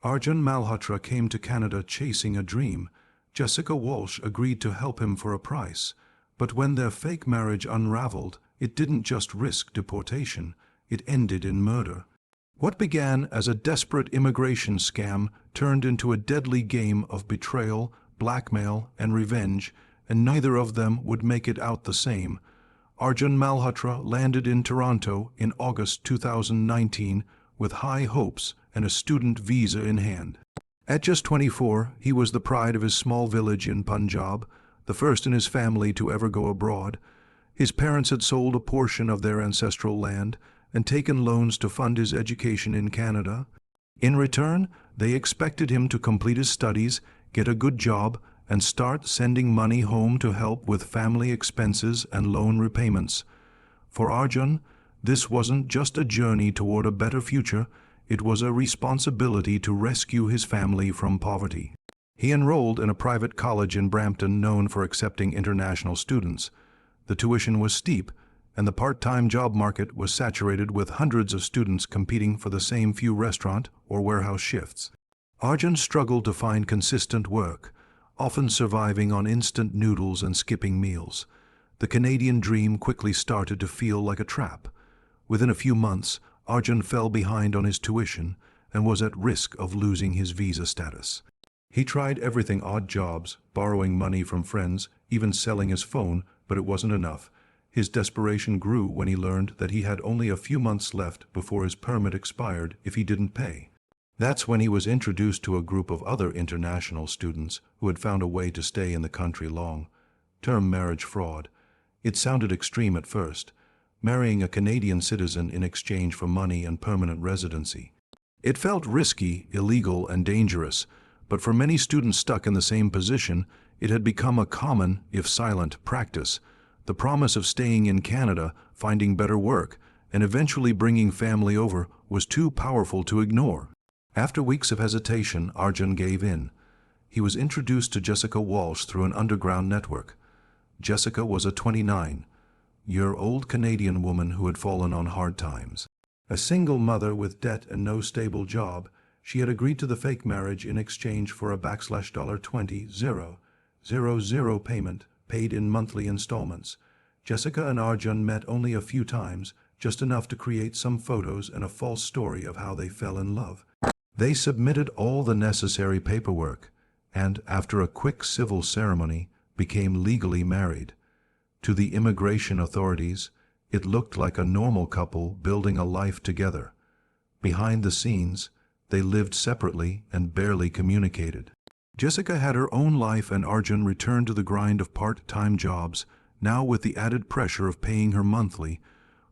Arjun Malhotra came to Canada chasing a dream. Jessica Walsh agreed to help him for a price. But when their fake marriage unraveled, it didn't just risk deportation, it ended in murder. What began as a desperate immigration scam turned into a deadly game of betrayal, blackmail, and revenge, and neither of them would make it out the same. Arjun Malhotra landed in Toronto in August 2019 with high hopes and a student visa in hand. At just 24, he was the pride of his small village in Punjab, the first in his family to ever go abroad. His parents had sold a portion of their ancestral land and taken loans to fund his education in Canada. In return, they expected him to complete his studies, get a good job, and start sending money home to help with family expenses and loan repayments. For Arjun, this wasn't just a journey toward a better future, it was a responsibility to rescue his family from poverty. He enrolled in a private college in Brampton known for accepting international students. The tuition was steep, and the part-time job market was saturated with hundreds of students competing for the same few restaurant or warehouse shifts. Arjun struggled to find consistent work, often surviving on instant noodles and skipping meals. The Canadian dream quickly started to feel like a trap. Within a few months, Arjun fell behind on his tuition and was at risk of losing his visa status. He tried everything: odd jobs, borrowing money from friends, even selling his phone, but it wasn't enough. His desperation grew when he learned that he had only a few months left before his permit expired if he didn't pay. That's when he was introduced to a group of other international students who had found a way to stay in the country long-term marriage fraud. It sounded extreme at first, marrying a Canadian citizen in exchange for money and permanent residency. It felt risky, illegal, and dangerous, but for many students stuck in the same position, it had become a common, if silent, practice. The promise of staying in Canada, finding better work, and eventually bringing family over was too powerful to ignore. After weeks of hesitation, Arjun gave in. He was introduced to Jessica Walsh through an underground network. Jessica was a 29-year-old Canadian woman who had fallen on hard times. A single mother with debt and no stable job, she had agreed to the fake marriage in exchange for a $20,000 payment paid in monthly installments. Jessica and Arjun met only a few times, just enough to create some photos and a false story of how they fell in love. They submitted all the necessary paperwork and, after a quick civil ceremony, became legally married. To the immigration authorities, it looked like a normal couple building a life together. Behind the scenes, they lived separately and barely communicated. Jessica had her own life and Arjun returned to the grind of part-time jobs, now with the added pressure of paying her monthly.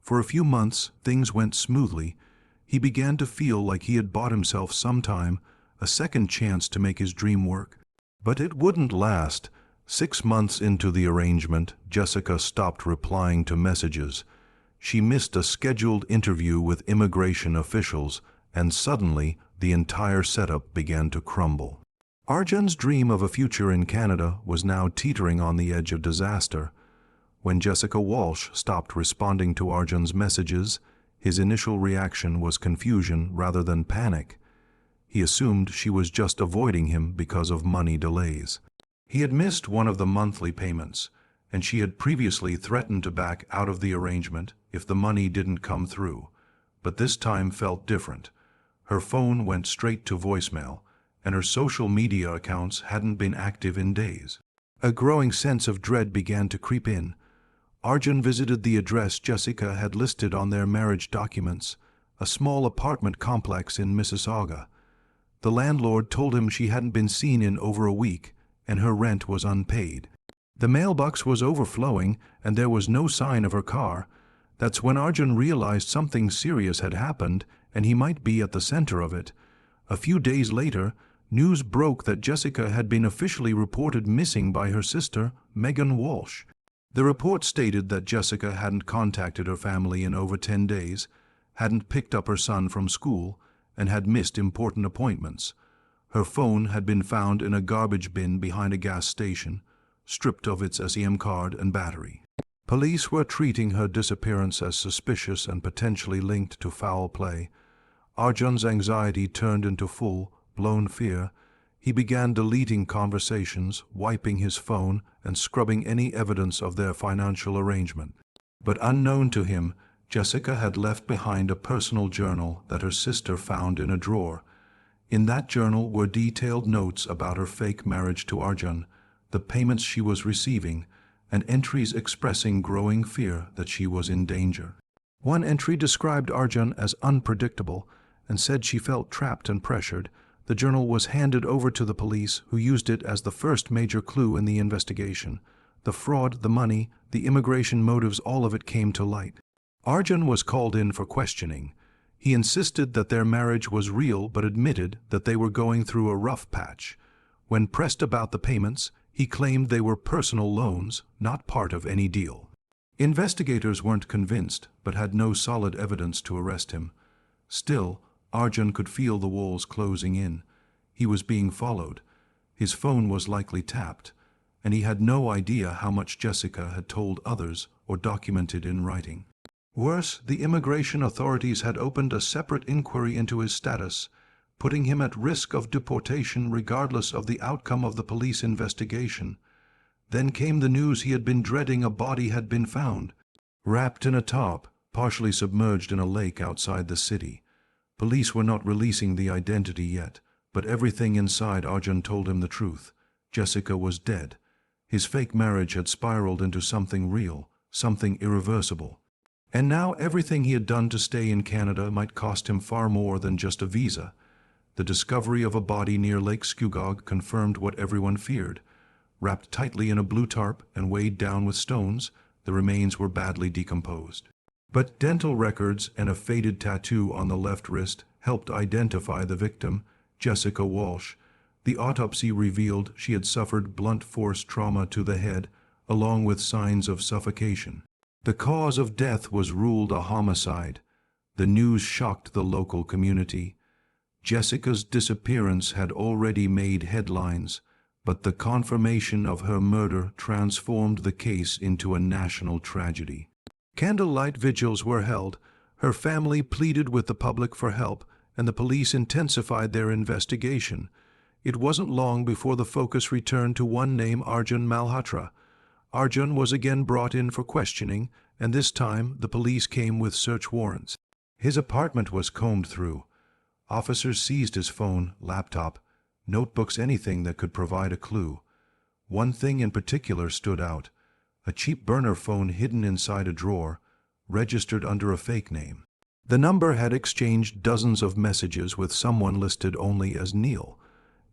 For a few months, things went smoothly. He began to feel like he had bought himself some time, a second chance to make his dream work. But it wouldn't last. 6 months into the arrangement, Jessica stopped replying to messages. She missed a scheduled interview with immigration officials, and suddenly the entire setup began to crumble. Arjun's dream of a future in Canada was now teetering on the edge of disaster. When Jessica Walsh stopped responding to Arjun's messages, his initial reaction was confusion rather than panic. He assumed she was just avoiding him because of money delays. He had missed one of the monthly payments, and she had previously threatened to back out of the arrangement if the money didn't come through. But this time felt different. Her phone went straight to voicemail, and her social media accounts hadn't been active in days. A growing sense of dread began to creep in. Arjun visited the address Jessica had listed on their marriage documents, a small apartment complex in Mississauga. The landlord told him she hadn't been seen in over a week, and her rent was unpaid. The mailbox was overflowing, and there was no sign of her car. That's when Arjun realized something serious had happened, and he might be at the center of it. A few days later, news broke that Jessica had been officially reported missing by her sister, Megan Walsh. The report stated that Jessica hadn't contacted her family in over 10 days, hadn't picked up her son from school, and had missed important appointments. Her phone had been found in a garbage bin behind a gas station, stripped of its SIM card and battery. Police were treating her disappearance as suspicious and potentially linked to foul play. Arjun's anxiety turned into full, full-blown fear, he began deleting conversations, wiping his phone, and scrubbing any evidence of their financial arrangement. But unknown to him, Jessica had left behind a personal journal that her sister found in a drawer. In that journal were detailed notes about her fake marriage to Arjun, the payments she was receiving, and entries expressing growing fear that she was in danger. One entry described Arjun as unpredictable and said she felt trapped and pressured. The journal was handed over to the police, who used it as the first major clue in the investigation. The fraud, the money, the immigration motives, all of it came to light. Arjun was called in for questioning. He insisted that their marriage was real, but admitted that they were going through a rough patch. When pressed about the payments, he claimed they were personal loans, not part of any deal. Investigators weren't convinced, but had no solid evidence to arrest him. Still, Arjun could feel the walls closing in. He was being followed. His phone was likely tapped, and he had no idea how much Jessica had told others or documented in writing. Worse, the immigration authorities had opened a separate inquiry into his status, putting him at risk of deportation regardless of the outcome of the police investigation. Then came the news he had been dreading: a body had been found, wrapped in a tarp, partially submerged in a lake outside the city. Police were not releasing the identity yet, but everything inside Arjun told him the truth. Jessica was dead. His fake marriage had spiraled into something real, something irreversible. And now everything he had done to stay in Canada might cost him far more than just a visa. The discovery of a body near Lake Scugog confirmed what everyone feared. Wrapped tightly in a blue tarp and weighed down with stones, the remains were badly decomposed. But dental records and a faded tattoo on the left wrist helped identify the victim, Jessica Walsh. The autopsy revealed she had suffered blunt force trauma to the head, along with signs of suffocation. The cause of death was ruled a homicide. The news shocked the local community. Jessica's disappearance had already made headlines, but the confirmation of her murder transformed the case into a national tragedy. Candlelight vigils were held. Her family pleaded with the public for help, and the police intensified their investigation. It wasn't long before the focus returned to one name: Arjun Malhotra. Arjun was again brought in for questioning, and this time the police came with search warrants. His apartment was combed through. Officers seized his phone, laptop, notebooks, anything that could provide a clue. One thing in particular stood out: a cheap burner phone hidden inside a drawer, registered under a fake name. The number had exchanged dozens of messages with someone listed only as Neil.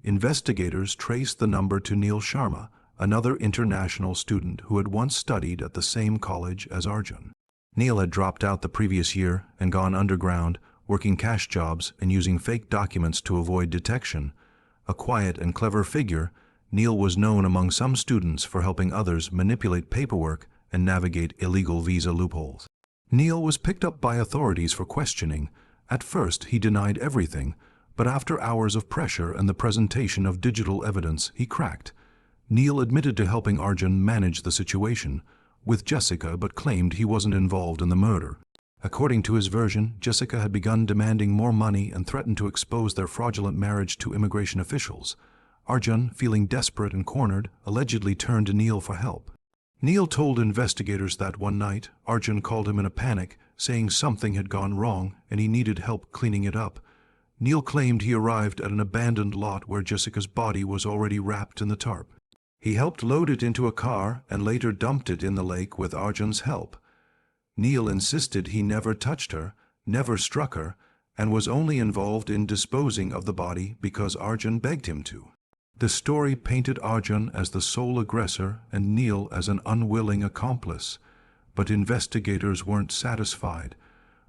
Investigators traced the number to Neil Sharma, another international student who had once studied at the same college as Arjun. Neil had dropped out the previous year and gone underground, working cash jobs and using fake documents to avoid detection. A quiet and clever figure, Neil was known among some students for helping others manipulate paperwork and navigate illegal visa loopholes. Neil was picked up by authorities for questioning. At first, he denied everything, but after hours of pressure and the presentation of digital evidence, he cracked. Neil admitted to helping Arjun manage the situation with Jessica, but claimed he wasn't involved in the murder. According to his version, Jessica had begun demanding more money and threatened to expose their fraudulent marriage to immigration officials. Arjun, feeling desperate and cornered, allegedly turned to Neil for help. Neil told investigators that one night, Arjun called him in a panic, saying something had gone wrong and he needed help cleaning it up. Neil claimed he arrived at an abandoned lot where Jessica's body was already wrapped in the tarp. He helped load it into a car and later dumped it in the lake with Arjun's help. Neil insisted he never touched her, never struck her, and was only involved in disposing of the body because Arjun begged him to. The story painted Arjun as the sole aggressor and Neil as an unwilling accomplice. But investigators weren't satisfied.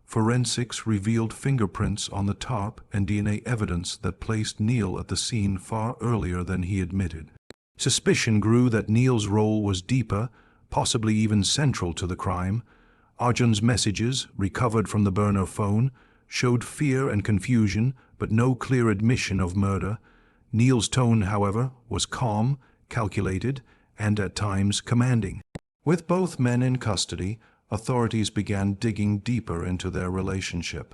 Forensics revealed fingerprints on the tarp and DNA evidence that placed Neil at the scene far earlier than he admitted. Suspicion grew that Neil's role was deeper, possibly even central to the crime. Arjun's messages, recovered from the burner phone, showed fear and confusion, but no clear admission of murder. Neil's tone, however, was calm, calculated, and at times commanding. With both men in custody, authorities began digging deeper into their relationship.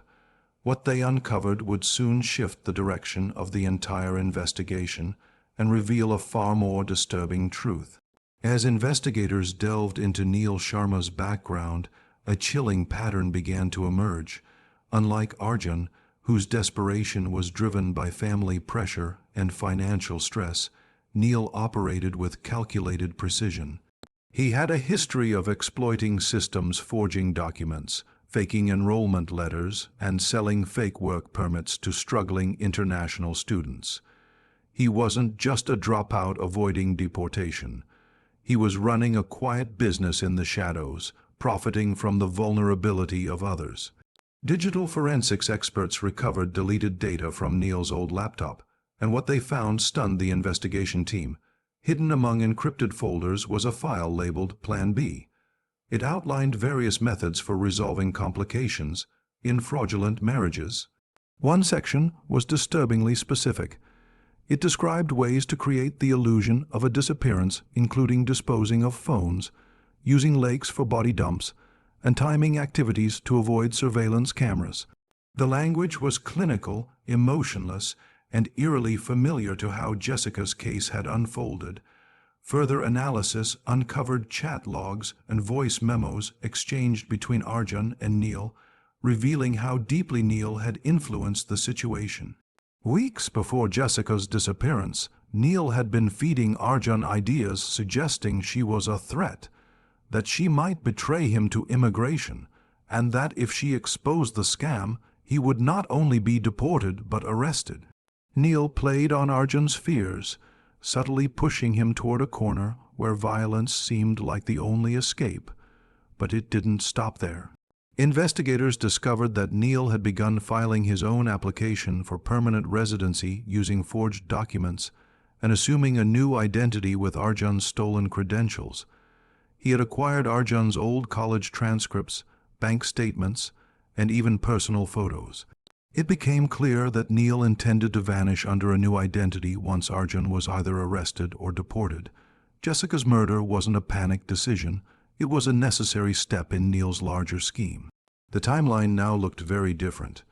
What they uncovered would soon shift the direction of the entire investigation and reveal a far more disturbing truth. As investigators delved into Neil Sharma's background, a chilling pattern began to emerge. Unlike Arjun, whose desperation was driven by family pressure and financial stress, Neil operated with calculated precision. He had a history of exploiting systems, forging documents, faking enrollment letters, and selling fake work permits to struggling international students. He wasn't just a dropout avoiding deportation. He was running a quiet business in the shadows, profiting from the vulnerability of others. Digital forensics experts recovered deleted data from Neil's old laptop, and what they found stunned the investigation team. Hidden among encrypted folders was a file labeled Plan B. It outlined various methods for resolving complications in fraudulent marriages. One section was disturbingly specific. It described ways to create the illusion of a disappearance, including disposing of phones, using lakes for body dumps, and timing activities to avoid surveillance cameras. The language was clinical, emotionless, and eerily familiar to how Jessica's case had unfolded. Further analysis uncovered chat logs and voice memos exchanged between Arjun and Neil, revealing how deeply Neil had influenced the situation. Weeks before Jessica's disappearance, Neil had been feeding Arjun ideas suggesting she was a threat, that she might betray him to immigration, and that if she exposed the scam, he would not only be deported but arrested. Neil played on Arjun's fears, subtly pushing him toward a corner where violence seemed like the only escape. But it didn't stop there. Investigators discovered that Neil had begun filing his own application for permanent residency using forged documents and assuming a new identity with Arjun's stolen credentials. He had acquired Arjun's old college transcripts, bank statements, and even personal photos. It became clear that Neil intended to vanish under a new identity once Arjun was either arrested or deported. Jessica's murder wasn't a panicked decision. It was a necessary step in Neil's larger scheme. The timeline now looked very different.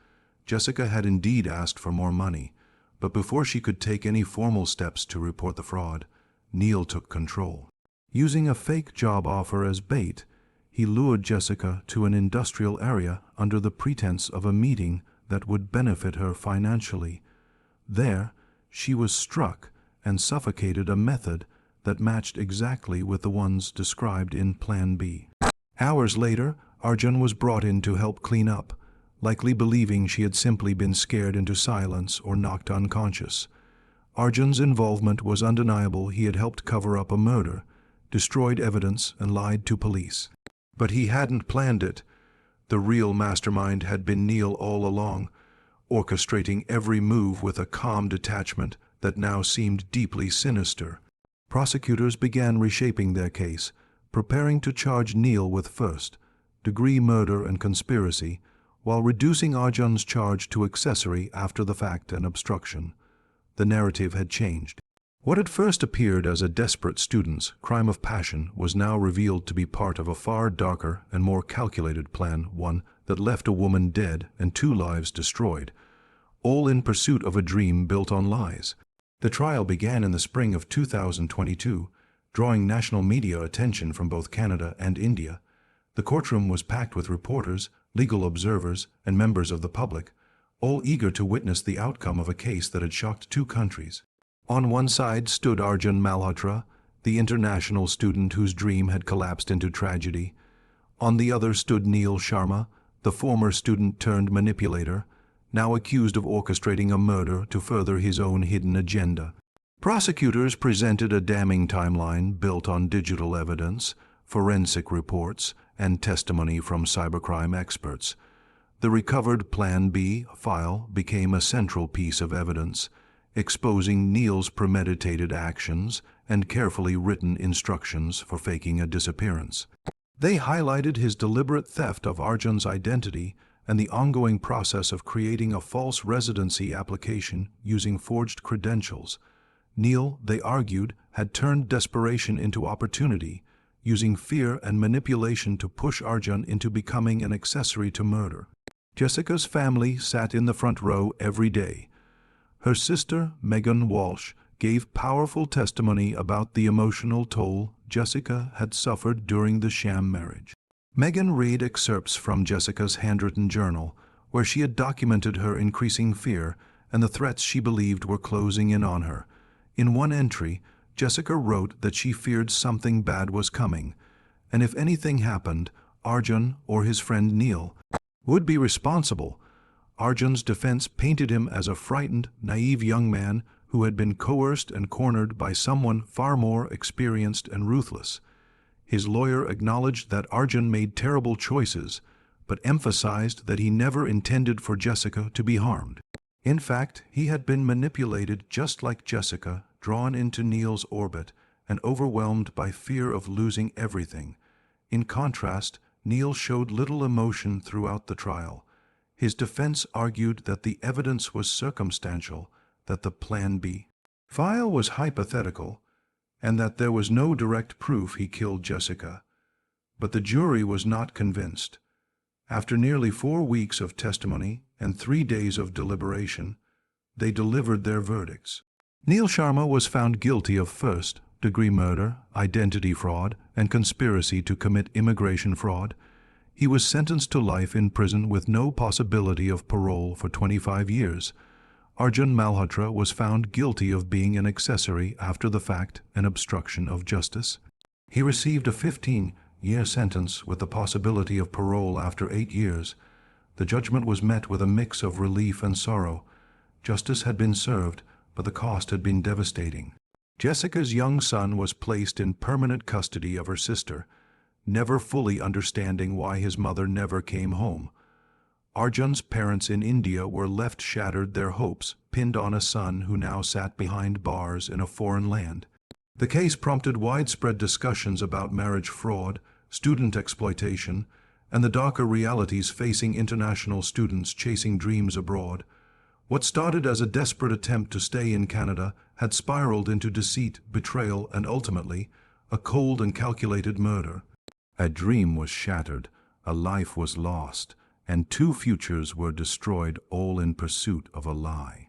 Jessica had indeed asked for more money, but before she could take any formal steps to report the fraud, Neil took control. Using a fake job offer as bait, he lured Jessica to an industrial area under the pretense of a meeting that would benefit her financially. There, she was struck and suffocated, a method that matched exactly with the ones described in Plan B. Hours later, Arjun was brought in to help clean up, likely believing she had simply been scared into silence or knocked unconscious. Arjun's involvement was undeniable. He had helped cover up a murder, destroyed evidence, and lied to police. But he hadn't planned it. The real mastermind had been Neil all along, orchestrating every move with a calm detachment that now seemed deeply sinister. Prosecutors began reshaping their case, preparing to charge Neil with first-degree murder and conspiracy, while reducing Arjun's charge to accessory after the fact and obstruction. The narrative had changed. What had first appeared as a desperate student's crime of passion was now revealed to be part of a far darker and more calculated plan, one that left a woman dead and 2 lives destroyed, all in pursuit of a dream built on lies. The trial began in the spring of 2022, drawing national media attention from both Canada and India. The courtroom was packed with reporters, legal observers, and members of the public, all eager to witness the outcome of a case that had shocked 2 countries. On one side stood Arjun Malhotra, the international student whose dream had collapsed into tragedy. On the other stood Neil Sharma, the former student turned manipulator, now accused of orchestrating a murder to further his own hidden agenda. Prosecutors presented a damning timeline built on digital evidence, forensic reports, and testimony from cybercrime experts. The recovered Plan B file became a central piece of evidence, exposing Neil's premeditated actions and carefully written instructions for faking a disappearance. They highlighted his deliberate theft of Arjun's identity and the ongoing process of creating a false residency application using forged credentials. Neil, they argued, had turned desperation into opportunity, using fear and manipulation to push Arjun into becoming an accessory to murder. Jessica's family sat in the front row every day. Her sister, Megan Walsh, gave powerful testimony about the emotional toll Jessica had suffered during the sham marriage. Megan read excerpts from Jessica's handwritten journal, where she had documented her increasing fear and the threats she believed were closing in on her. In one entry, Jessica wrote that she feared something bad was coming, and if anything happened, Arjun or his friend Neil would be responsible. Arjun's defense painted him as a frightened, naive young man who had been coerced and cornered by someone far more experienced and ruthless. His lawyer acknowledged that Arjun made terrible choices, but emphasized that he never intended for Jessica to be harmed. In fact, he had been manipulated just like Jessica, drawn into Neil's orbit and overwhelmed by fear of losing everything. In contrast, Neil showed little emotion throughout the trial. His defense argued that the evidence was circumstantial, that the Plan B file was hypothetical, and that there was no direct proof he killed Jessica. But the jury was not convinced. After nearly 4 weeks of testimony and 3 days of deliberation, they delivered their verdicts. Neil Sharma was found guilty of first-degree murder, identity fraud, and conspiracy to commit immigration fraud. He was sentenced to life in prison with no possibility of parole for 25 years. Arjun Malhotra was found guilty of being an accessory after the fact and obstruction of justice. He received a 15-year sentence with the possibility of parole after 8 years. The judgment was met with a mix of relief and sorrow. Justice had been served, but the cost had been devastating. Jessica's young son was placed in permanent custody of her sister, never fully understanding why his mother never came home. Arjun's parents in India were left shattered, their hopes pinned on a son who now sat behind bars in a foreign land. The case prompted widespread discussions about marriage fraud, student exploitation, and the darker realities facing international students chasing dreams abroad. What started as a desperate attempt to stay in Canada had spiraled into deceit, betrayal, and ultimately, a cold and calculated murder. A dream was shattered, a life was lost, and 2 futures were destroyed, all in pursuit of a lie.